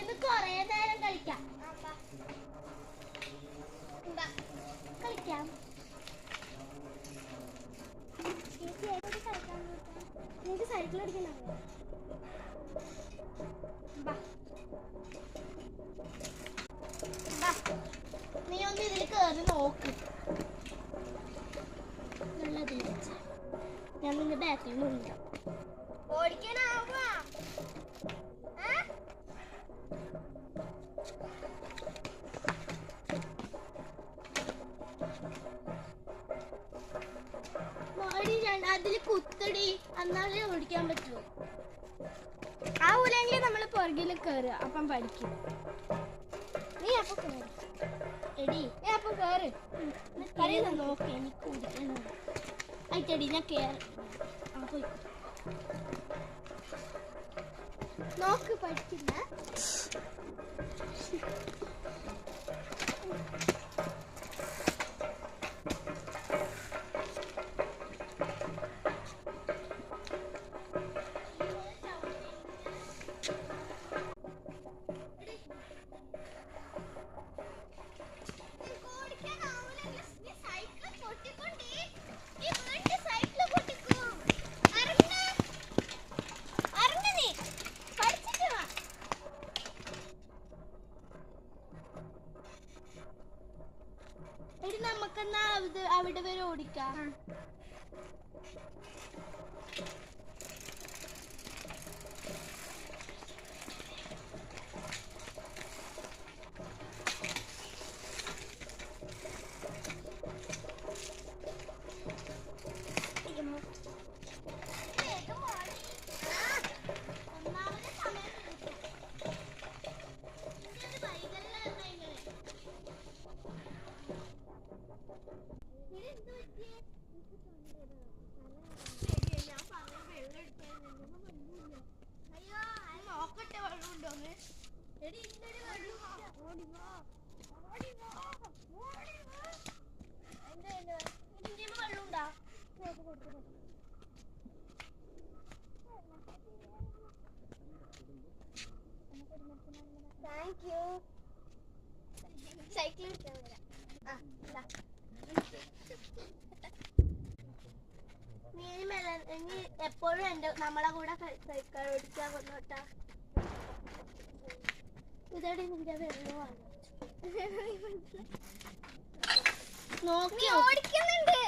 ഇന്ന് കൊറേ നേരം കളിക്കാം. കളിക്കാം. നിനക്ക് സൈക്കിൾ ഓടിക്കണോ? നീ ഒന്ന് ഇതിൽ കയറി നോക്ക്. നല്ലതിൽ വെച്ച ഞാൻ നിന്റെ ബാക്കിൽ നിന്നുണ്ടോ ഓടിക്കാനാവുക. അതില് കുത്തടി, എന്നാലേ ഓടിക്കാൻ പറ്റൂ. ആ ഊലെങ്കിൽ നമ്മള് പുറകില് കയറുക, അപ്പം പഠിക്കും. നീ അപ്പൊ കയറി എടി, നീ അപ്പം കയറ്. നോക്ക്, എനിക്ക് ഓടിക്കണം. ആയിട്ടടി ഞാൻ കയറി. ആ പോയി നോക്ക്, പഠിക്കില്ല. നമുക്കെന്നാ അവിടെ വരെ ഓടിക്കാം. Thank you. Cycle നീ എപ്പോഴും നമ്മളെ കൂടെ സൈക്കിൾ ഓടിക്കാൻ കൊണ്ടോട്ടാ. ഇതോടെ നിന്റെ വെള്ളമാണ് നോക്കി ഓടിക്കുന്നുണ്ട്.